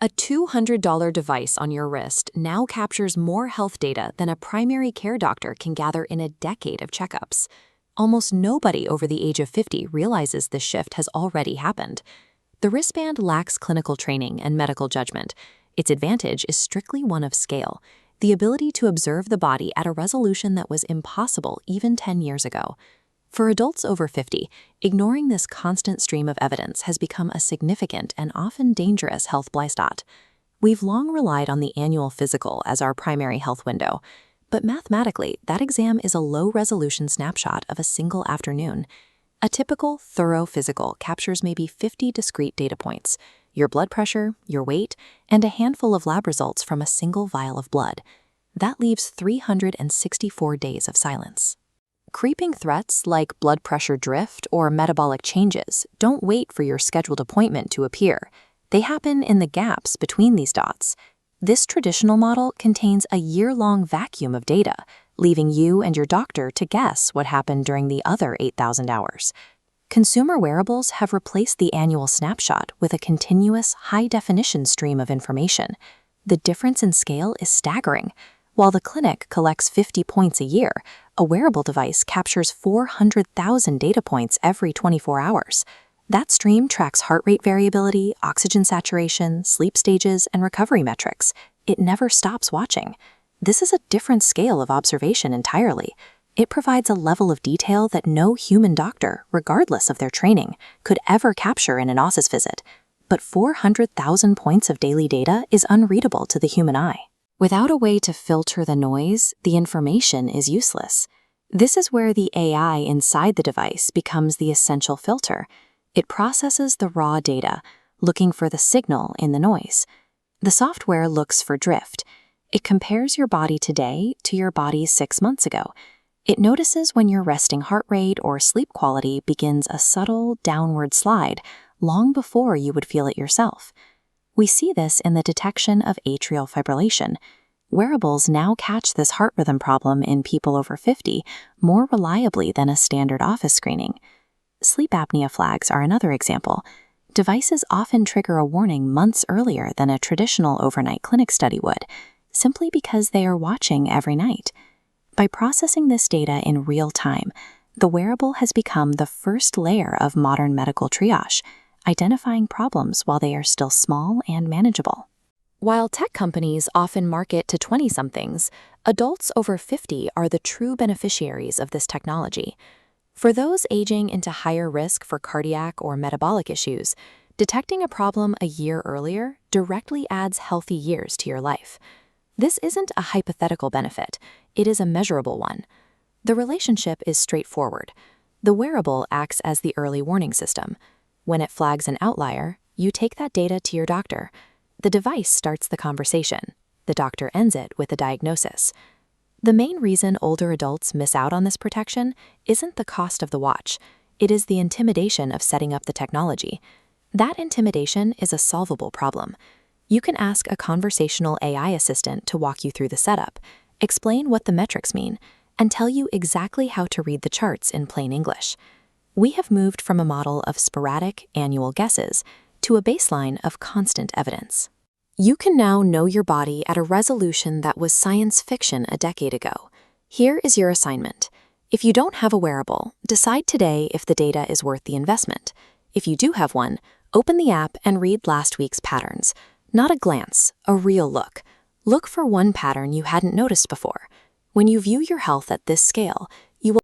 A $200 device on your wrist now captures more health data than a primary care doctor can gather in a decade of checkups. Almost nobody over the age of 50 realizes this shift has already happened. The wristband lacks clinical training and medical judgment. Its advantage is strictly one of scale, the ability to observe the body at a resolution that was impossible even 10 years ago. For adults over 50, ignoring this constant stream of evidence has become a significant and often dangerous health blind spot. We've long relied on the annual physical as our primary health window, but mathematically, that exam is a low-resolution snapshot of a single afternoon. A typical, thorough physical captures maybe 50 discrete data points, your blood pressure, your weight, and a handful of lab results from a single vial of blood. That leaves 364 days of silence. Creeping threats like blood pressure drift or metabolic changes don't wait for your scheduled appointment to appear. They happen in the gaps between these dots. This traditional model contains a year-long vacuum of data, leaving you and your doctor to guess what happened during the other 8,000 hours. Consumer wearables have replaced the annual snapshot with a continuous, high-definition stream of information. The difference in scale is staggering. While the clinic collects 50 points a year, a wearable device captures 400,000 data points every 24 hours. That stream tracks heart rate variability, oxygen saturation, sleep stages, and recovery metrics. It never stops watching. This is a different scale of observation entirely. It provides a level of detail that no human doctor, regardless of their training, could ever capture in an office visit. But 400,000 points of daily data is unreadable to the human eye. Without a way to filter the noise, the information is useless. This is where the AI inside the device becomes the essential filter. It processes the raw data, looking for the signal in the noise. The software looks for drift. It compares your body today to your body 6 months ago. It notices when your resting heart rate or sleep quality begins a subtle downward slide long before you would feel it yourself. We see this in the detection of atrial fibrillation. Wearables now catch this heart rhythm problem in people over 50 more reliably than a standard office screening. Sleep apnea flags are another example. Devices often trigger a warning months earlier than a traditional overnight clinic study would, simply because they are watching every night. By processing this data in real time, the wearable has become the first layer of modern medical triage, identifying problems while they are still small and manageable. While tech companies often market to 20-somethings, adults over 50 are the true beneficiaries of this technology. For those aging into higher risk for cardiac or metabolic issues, detecting a problem a year earlier directly adds healthy years to your life. This isn't a hypothetical benefit, it is a measurable one. The relationship is straightforward. The wearable acts as the early warning system. When it flags an outlier, you take that data to your doctor. The device starts the conversation. The doctor ends it with a diagnosis. The main reason older adults miss out on this protection isn't the cost of the watch. It is the intimidation of setting up the technology. That intimidation is a solvable problem. You can ask a conversational AI assistant to walk you through the setup, explain what the metrics mean, and tell you exactly how to read the charts in plain English. We have moved from a model of sporadic, annual guesses to a baseline of constant evidence. You can now know your body at a resolution that was science fiction a decade ago. Here is your assignment. If you don't have a wearable, decide today if the data is worth the investment. If you do have one, open the app and read last week's patterns. Not a glance, a real look. Look for one pattern you hadn't noticed before. When you view your health at this scale,